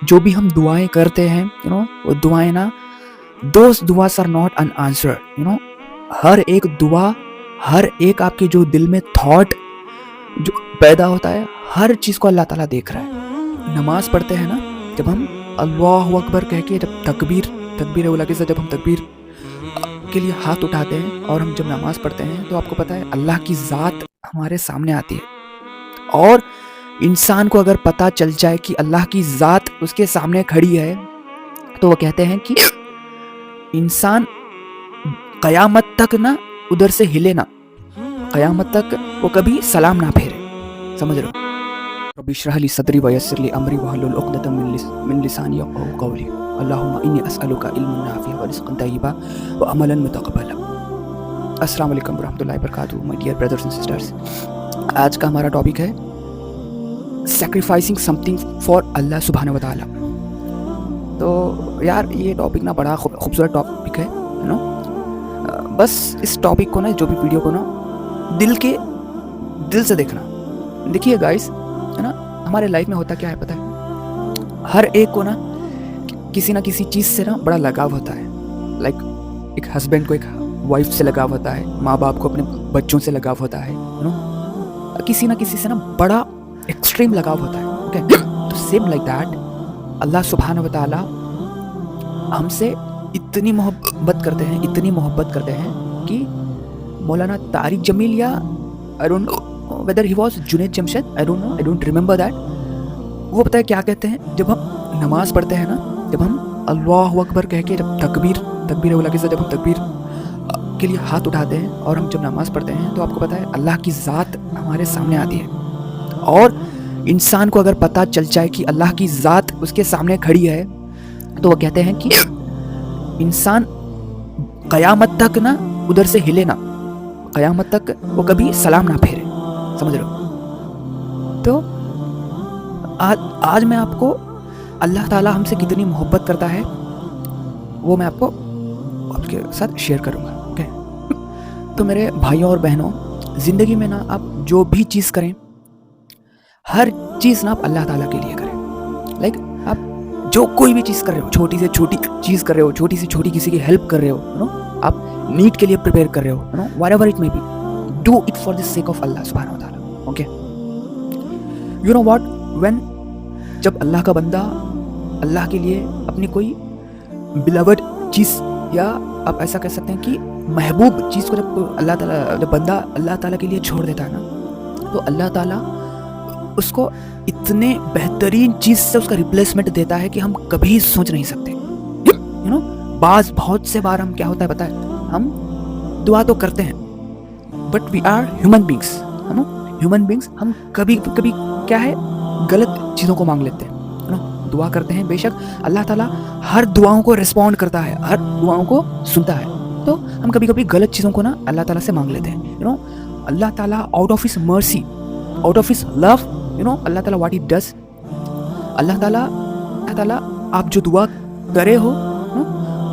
जो भी हम दुआएं करते हैं वो दुआएं ना, दोज दुआस आर नॉट अनआंसर्ड। हर एक दुआ, हर एक आपके जो दिल में थॉट जो पैदा होता है, हर चीज़ को अल्लाह ताला देख रहा है। नमाज पढ़ते हैं ना, जब हम अल्लाहु अकबर कह के जब तकबीर उला के साथ जब हम तकबीर के लिए हाथ उठाते हैं और हम जब नमाज पढ़ते हैं, तो आपको पता है अल्लाह की ज़ात हमारे सामने आती है। और इंसान को अगर पता चल जाए कि अल्लाह की ज़ात उसके सामने खड़ी है, तो वो कहते हैं कि इंसान क़यामत तक ना उधर से हिले ना, क़यामत तक वो कभी सलाम ना फेरे। समझ रहे हो? रब्बी इश्रह ली सदरी व यस्सिर ली अमरी वहलुल उक़दतम मिन लिसानी यफ़क़हू क़ौली। अल्लाहुम्मा इन्नी अस्अलुका इल्मन नाफ़िअ व रिज़्क़न तय्यिबा व अमलन मुतक़ब्बला। अस्सलामु अलैकुम वरहमतुल्लाहि वबरकातुहू my dear brothers and sisters. आज का हमारा टॉपिक है सैक्रिफाइसिंग समथिंग फॉर अल्लाह सुब्हानहू व तआला। तो यार ये टॉपिक ना बड़ा खूबसूरत टॉपिक है नो। बस इस टॉपिक को ना, जो भी वीडियो को ना दिल से देखना। देखिए गाइस, है ना, हमारे लाइफ में होता क्या है पता है, हर एक को ना किसी ना किसी चीज़ से ना बड़ा लगाव होता है। लाइक एक हस्बैंड को एक वाइफ से लगाव होता है, माँ बाप को अपने बच्चों से लगाव होता है, नो, किसी ना किसी से ना बड़ा एक्सट्रीम लगाव होता है। ओके, तो सेम लाइक दैट अल्लाह सुब्हानहू व तआला हमसे इतनी मोहब्बत करते हैं कि मौलाना तारिक जमील या I don't know whether he was Junaid Jamshed, I don't remember that, वो पता है क्या कहते हैं, जब हम नमाज पढ़ते हैं ना, जब हम अल्लाहु अकबर कह के जब तकबीर उला के साथ जब हम तकबीर के लिए हाथ उठाते हैं और हम जब नमाज पढ़ते हैं, तो आपको पता है अल्लाह की ज़ात हमारे सामने आती है। और इंसान को अगर पता चल जाए कि अल्लाह की ज़ात उसके सामने खड़ी है, तो वो कहते हैं कि इंसान क़यामत तक ना उधर से हिले ना, क़यामत तक वो कभी सलाम ना फेरे। समझ रहे हो? तो आज मैं आपको अल्लाह ताला हमसे कितनी मोहब्बत करता है वो मैं आपके साथ शेयर करूँगा। ओके, तो मेरे भाइयों और बहनों, ज़िंदगी में ना आप जो भी चीज़ करें, हर चीज़ ना आप अल्लाह ताला के लिए करें। लाइक आप जो कोई भी चीज़ कर रहे हो, छोटी से छोटी चीज़ कर रहे हो, छोटी से छोटी किसी की हेल्प कर रहे हो, नो, आप नीट के लिए प्रिपेयर कर रहे हो, no, whatever it may be, do it for the sake of Allah सुब्हानहू व तआला। Okay, you know what, when जब अल्लाह का बंदा अल्लाह के लिए अपनी कोई बिलवड चीज़, या आप ऐसा कह सकते हैं कि महबूब चीज़ को जब बंदा अल्लाह ताला के लिए छोड़ देता है ना, तो अल्लाह ताला उसको इतने बेहतरीन चीज़ से उसका रिप्लेसमेंट देता है कि हम कभी सोच नहीं सकते। यू नो, बहुत से बार हम क्या होता है पता है, हम दुआ तो करते हैं, but we are human beings, है ना, ह्यूमन बींग्स, हम कभी क्या है, गलत चीज़ों को मांग लेते हैं, है ना। दुआ करते हैं, बेशक अल्लाह ताला हर दुआओं को रिस्पॉन्ड करता है, हर दुआओं को सुनता है, तो हम कभी गलत चीज़ों को ना अल्लाह ताला से मांग लेते हैं। यू नो, अल्लाह ताला out of his mercy, out of his love, you know, Allah ताला व्हाट ही डज, अल्लाह ताला आप जो दुआ करे हो,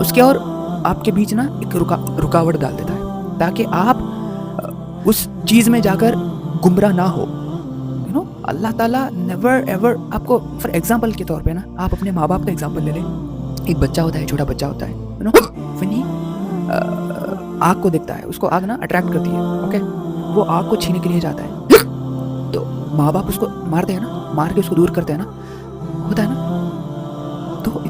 उसके और आपके बीच ना एक रुकावट डाल देता है, ताकि आप उस चीज़ में जाकर गुमराह ना हो। यू नो, अल्लाह ताला नेवर एवर आपको, फॉर एग्जांपल के तौर पे ना, आप अपने माँ बाप का एग्जांपल ले लें। एक बच्चा होता है, छोटा बच्चा होता है, यू नो, फिनी आग को देखता है, उसको आग ना अट्रैक्ट करती है। ओके, वो आग को छीनने के लिए जाता है, तो माँ बाप उसको मारते हैं ना, मार के उसको दूर करते हैं ना, होता है ना। तो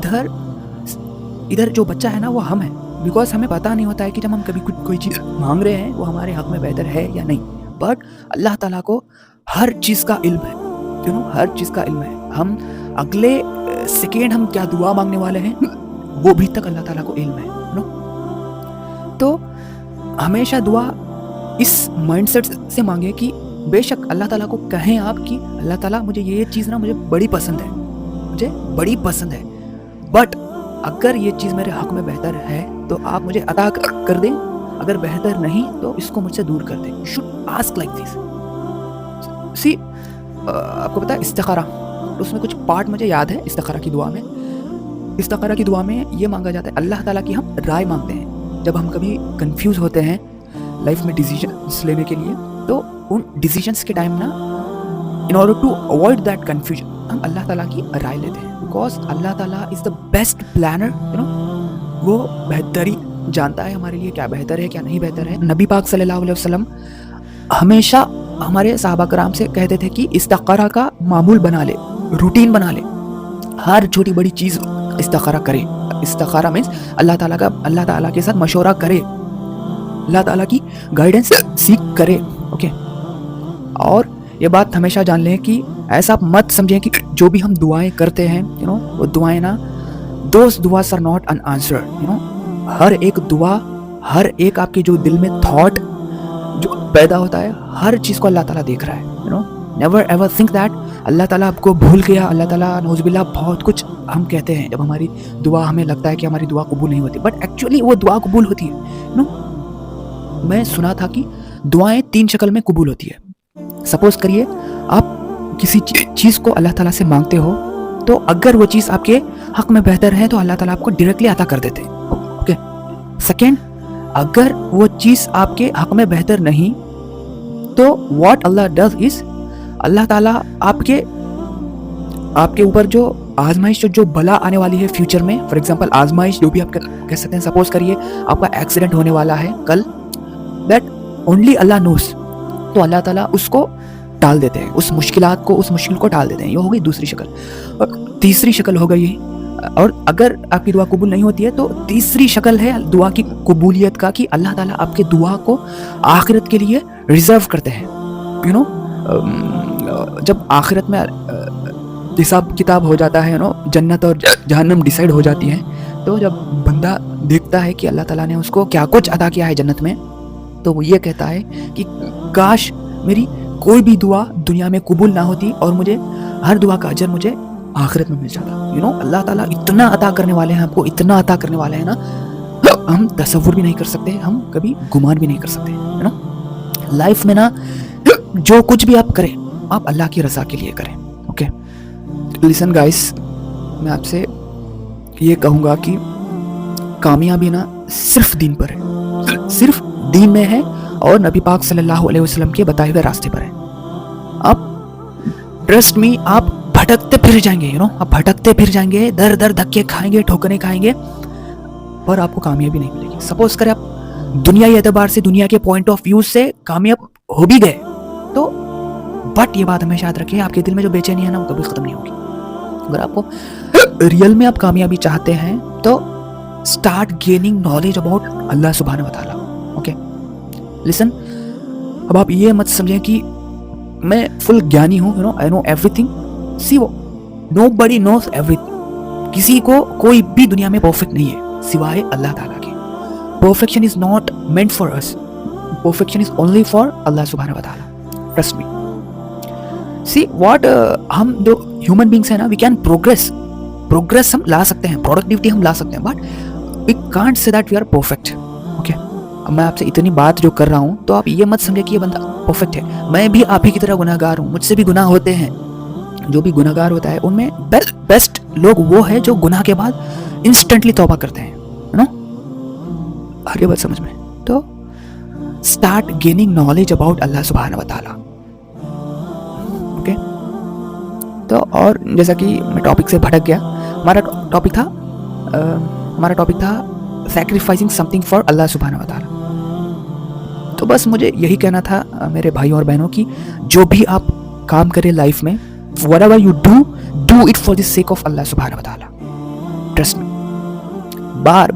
इधर जो बच्चा है ना, वो हम है, बिकॉज हमें पता नहीं होता है कि जब हम कभी कोई चीज़ मांग रहे हैं वो हमारे हक में बेहतर है या नहीं, बट अल्लाह ताला को हर चीज़ का इल्म है, यू नो, हर चीज़ का इल्म है। हम अगले सेकेंड हम क्या दुआ मांगने वाले हैं वो भी तक अल्लाह ताला को इल्म है, यू नो। तो हमेशा दुआ इस माइंडसेट से मांगे कि बेशक अल्लाह ताला को कहें आप कि अल्लाह ताला मुझे ये चीज़ ना मुझे बड़ी पसंद है, बट अगर ये चीज़ मेरे हक में बेहतर है तो आप मुझे अता कर दें, अगर बेहतर नहीं तो इसको मुझसे दूर कर दें। You should ask like this. See, आपको पता है इस्तिखारा, उसमें कुछ पार्ट मुझे याद है। इस्तिखारा की दुआ में ये मांगा जाता है, अल्लाह ताला की हम राय मांगते हैं जब हम कभी कंफ्यूज होते हैं लाइफ में डिसीजंस लेने के लिए, तो उन डिसीजंस के टाइम ना, in order to avoid that confusion, हम अल्लाह ताला की राय लेते हैं। बिकॉज अल्लाह ताला इज़ द बेस्ट प्लानर, वो बेहतरी जानता है हमारे लिए क्या बेहतर है क्या नहीं बेहतर है। नबी पाक सल्लल्लाहु अलैहि वसल्लम हमेशा हमारे सहाबा कराम से कहते थे कि इस्तिखारा का मामूल बना ले, रूटीन बना ले, हर छोटी बड़ी चीज़ इस्तिखारा करे। इस्तिखारा मीन्स अल्लाह ताला के साथ मशवरा करे, अल्लाह ताला की गाइडेंस सीख करे। ओके, और ये बात हमेशा जान लें कि ऐसा मत समझें कि जो भी हम दुआएं करते हैं वो दुआएं ना, दोज दुआस आर नॉट अनआंसर्ड। हर एक दुआ, हर एक आपके जो दिल में थॉट जो पैदा होता है, हर चीज़ को अल्लाह ताला देख रहा है। नेवर एवर थिंक दैट अल्लाह ताला आपको भूल गया। अल्लाह ताला नौजुबिल्लाह बहुत कुछ हम कहते हैं जब हमारी दुआ, हमें लगता है कि हमारी दुआ कबूल नहीं होती, बट एक्चुअली वो दुआ कबूल होती है। मैं सुना था कि दुआएं 3 शक्ल में कबूल होती है। सपोज करिए आप किसी चीज़ को अल्लाह ताला से मांगते हो, तो अगर वो चीज़ आपके हक में बेहतर है तो अल्लाह ताला आपको डायरेक्टली अता कर देते हैं। ओके, सेकेंड, अगर वो चीज़ आपके हक में बेहतर नहीं तो व्हाट अल्लाह डज इज अल्लाह ताला आपके ऊपर जो आजमाइश जो बला आने वाली है फ्यूचर में, फॉर एग्जांपल आजमाइश जो भी आप कह सकते हैं, सपोज करिए आपका एक्सीडेंट होने वाला है कल, दैट ओनली अल्लाह नोस, तो अल्लाह ताला उसको टाल देते हैं, उस मुश्किल को टाल देते हैं। ये हो गई दूसरी शक्ल। और तीसरी शक्ल हो गई, और अगर आपकी दुआ कबूल नहीं होती है तो तीसरी शक्ल है दुआ की कबूलियत का, कि अल्लाह ताला आपके दुआ को आखिरत के लिए रिजर्व करते हैं। जब आखिरत में हिसाब किताब हो जाता है, जन्नत और जहन्नम डिसाइड हो जाती है, तो जब बंदा देखता है कि अल्लाह ताला ने उसको क्या कुछ अदा किया है जन्नत में, तो वो ये कहता है कि काश मेरी कोई भी दुआ दुनिया में कबूल ना होती और मुझे हर दुआ का अजर मुझे आखिरत में मिल जाता। अल्लाह ताला इतना अता करने वाले हैं आपको, इतना अता करने वाले हैं ना, हम तसव्वुर भी नहीं कर सकते, हम कभी गुमान भी नहीं कर सकते। लाइफ में ना जो कुछ भी आप करें, आप अल्लाह की रज़ा के लिए करें। ओके, लिसन गाइस, मैं आपसे ये कहूँगा कि कामयाबी ना सिर्फ दीन पर है, सिर्फ दीन में है और नबी पाक सल्लल्लाहु अलैहि वसल्लम के बताए हुए रास्ते पर है। आप ट्रस्ट मी, आप भटकते फिर जाएंगे, आप भटकते फिर जाएंगे, दर दर धक्के खाएंगे, ठोकरे खाएंगे, पर आपको कामयाबी नहीं मिलेगी। सपोज करें आप दुनियाई एतबार से, दुनिया के पॉइंट ऑफ व्यू से कामयाब हो भी गए तो, बट ये बात हमेशा याद रखिए, आपके दिल में जो बेचैनी है ना, वो कभी खत्म नहीं होगी। अगर आपको रियल में आप कामयाबी चाहते हैं तो स्टार्ट गेनिंग नॉलेज अबाउट अल्लाह सुब्हानहू व तआला। ओके, लिसन, अब आप ये मत समझें कि मैं फुल ज्ञानी हूँ, आई नो एवरीथिंग। सी वो नोबडी नोस एवरीथिंग। किसी को कोई भी दुनिया में परफेक्ट नहीं है सिवाय अल्लाह ताला के। Perfection is not meant for us, perfection is only for Allah सुब्हानहू व तआला। Trust me. सी व्हाट, हम जो ह्यूमन बींग्स हैं ना, वी कैन प्रोग्रेस हम ला सकते हैं, प्रोडक्टिविटी हम ला सकते हैं, but we can't say that we are perfect. Okay, अब मैं आपसे इतनी बात जो कर रहा हूँ तो आप ये मत समझे कि ये बंदा परफेक्ट है। मैं भी आप ही की तरह गुनाहगार हूँ, मुझसे भी गुनाह होते हैं। जो भी गुनाहगार होता है उनमें बेस्ट लोग वो है जो गुनाह के बाद इंस्टेंटली तौबा करते हैं, आगे बात समझ में। तो स्टार्ट गेनिंग नॉलेज अबाउट अल्लाह सुब्हानहू व तआला। ओके, तो और जैसा कि मैं टॉपिक से भटक गया, हमारा टॉपिक था सैक्रिफाइसिंग समथिंग फॉर अल्लाह सुब्हानहू व तआला। तो बस मुझे यही कहना था मेरे भाइयों और बहनों की, जो भी आप काम करें लाइफ में, whatever you do it for the sake of Allah subhanahu wa ta'ala. Trust me. बार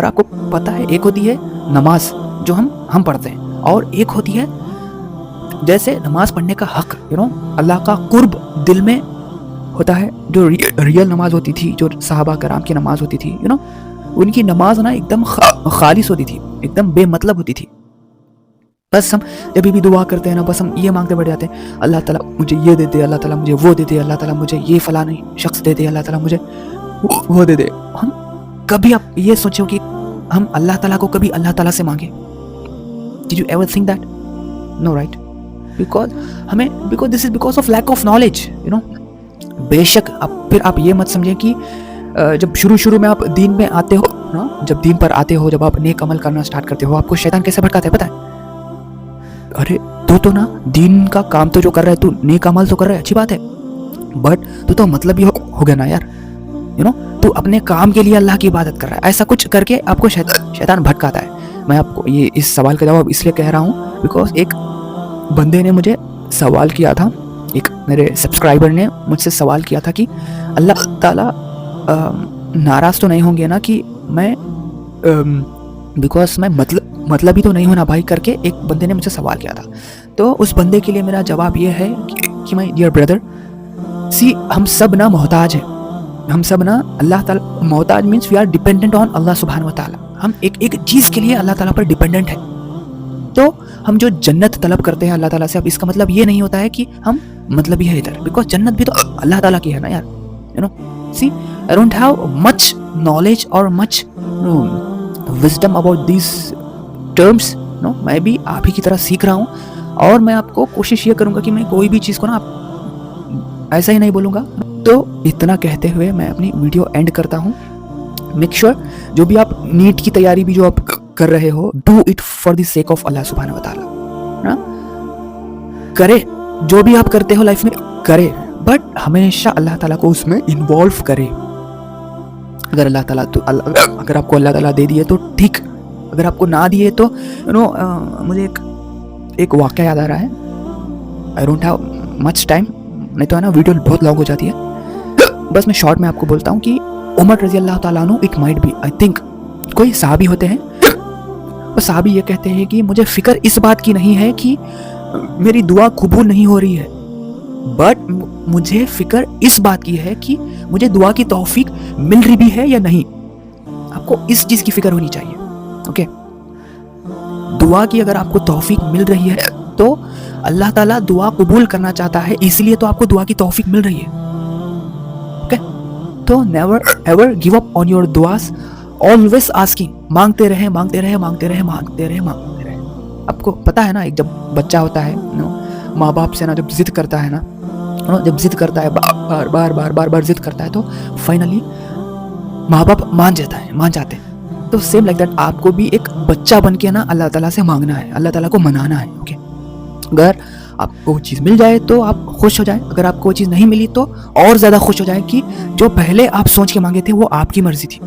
आपको पता है, एक होती है नमाज जो हम पढ़ते हैं, और एक होती है जैसे नमाज पढ़ने का हक, अल्लाह का कुर्ब दिल में होता है। जो रियल नमाज होती थी, जो सहाबा कराम की नमाज होती थी, उनकी नमाज ना एकदम खालिस होती थी, एकदम बेमतलब होती थी। बस हम जब भी दुआ करते हैं ना, बस हम ये मांगते बढ़ जाते हैं, अल्लाह ताला मुझे ये दे दे, अल्लाह ताला मुझे वो दे दे, अल्लाह ताला मुझे ये फलानी शख्स दे दे, अल्लाह ताला मुझे वो दे दे। हम कभी आप ये सोचो कि हम अल्लाह ताला को कभी अल्लाह ताला से मांगे? Did you ever think that? No, right? Because this is because of lack of knowledge, बेशक अब फिर आप ये मत समझें कि जब शुरू में आप दीन में आते हो ना, जब दीन पर आते हो, जब आप नेक अमल करना स्टार्ट करते हो, आपको शैतान कैसे भटकाता है पता है? अरे तू तो ना दीन का काम तो जो कर रहा है, तू नेक अमल तो कर रहा है, अच्छी बात है, बट तू तो मतलब ही हो गया ना यार, तू अपने काम के लिए अल्लाह की इबादत कर रहा है, ऐसा कुछ करके आपको शैतान भटकाता है। मैं आपको ये इस सवाल का जवाब इसलिए कह रहा हूँ बिकॉज एक बंदे ने मुझे सवाल किया था, एक मेरे सब्सक्राइबर ने मुझसे सवाल किया था कि अल्लाह ताला नाराज़ तो नहीं होंगे ना कि मैं बिकॉज मैं मतलब ही तो नहीं हूँ ना भाई करके एक बंदे ने मुझसे सवाल किया था। तो उस बंदे के लिए मेरा जवाब ये है कि माय डियर ब्रदर, सी हम सब ना मोहताज हैं, हम सब ना अल्लाह ताला, मोहताज means we are dependent on Allah सुब्हानहू व तआला। हम एक चीज़ के लिए अल्लाह ताला पर डिपेंडेंट है। तो हम जो जन्नत तलब करते हैं अल्लाह ताला से, अब इसका मतलब ये नहीं होता है कि हम मतलब ही है इधर, बिकॉज जन्नत भी तो अल्लाह ताला की है ना यार। See I don't have much knowledge और much wisdom about this terms. मैं भी आप ही की तरह सीख रहा हूँ और मैं आपको कोशिश ये करूँगा कि मैं कोई भी चीज़ को ना ऐसा ही नहीं बोलूँगा। तो इतना कहते हुए मैं अपनी वीडियो एंड करता हूँ। मेक श्योर जो भी आप नीट की तैयारी भी जो आप कर रहे हो, do it for the sake of Allah सुब्हानहू व तआला। करे, जो भी आप करते हो लाइफ में करे, बट हमेशा अल्लाह ताला को उसमें इन्वॉल्व करे। अगर अल्लाह ताला तो अगर आपको अल्लाह ताला दे दिए तो ठीक, अगर आपको ना दिए तो मुझे एक वाक़या याद आ रहा है। आई डोंट हैव मच टाइम, नहीं तो है ना वीडियो बहुत लॉन्ग हो जाती है। बस मैं शॉर्ट में आपको बोलता हूँ कि उमर रज़ी अल्लाह ताला अन्हु, it might be, I think कोई सहाबी होते हैं, और सहाबी ये कहते हैं कि मुझे फ़िक्र इस बात की नहीं है कि मेरी दुआ कबूल नहीं हो रही है, बट मुझे फ़िक्र इस बात की है कि मुझे दुआ की तौफीक मिल रही भी है या नहीं। आपको इस चीज़ की फ़िक्र होनी चाहिए, ओके। दुआ की अगर आपको तौफीक मिल रही है तो अल्लाह ताला दुआ कबूल करना चाहता है, इसलिए तो आपको दुआ की तौफीक मिल रही है, ओके। तो never ever give up on your दुआस, ऑलवेज आस्किंग, मांगते रहे मांगते रहे मांगते रहे मांगते रहे मांगते रहे। आपको पता है ना, एक जब बच्चा होता है माँ बाप से ना जब जिद करता है ना, जब जिद करता है बार बार बार बार बार जिद करता है तो फाइनली माँ बाप मान जाते हैं। तो सेम लाइक दैट आपको भी एक बच्चा बन के ना अल्लाह ताला से मांगना है, अल्लाह ताला को मनाना है, ओके। अगर आपको वो चीज़ मिल जाए तो आप खुश हो जाए, अगर आपको वो चीज़ नहीं मिली तो और ज़्यादा खुश हो जाए कि जो पहले आप सोच के मांगे थे वो आपकी मर्जी थी।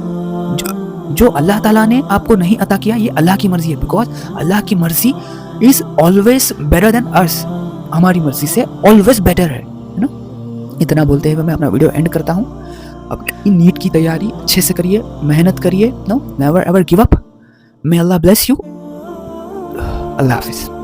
जो अल्लाह ताला ने आपको नहीं अता किया ये अल्लाह की मर्जी है, बिकॉज अल्लाह की मर्जी is always better than us, हमारी मर्जी से ऑलवेज बेटर है ना। इतना बोलते हुए मैं अपना वीडियो एंड करता हूँ। अपनी नीट की तैयारी अच्छे से करिए, मेहनत करिए, never ever give up. May Allah bless you. Allah हाफिज़।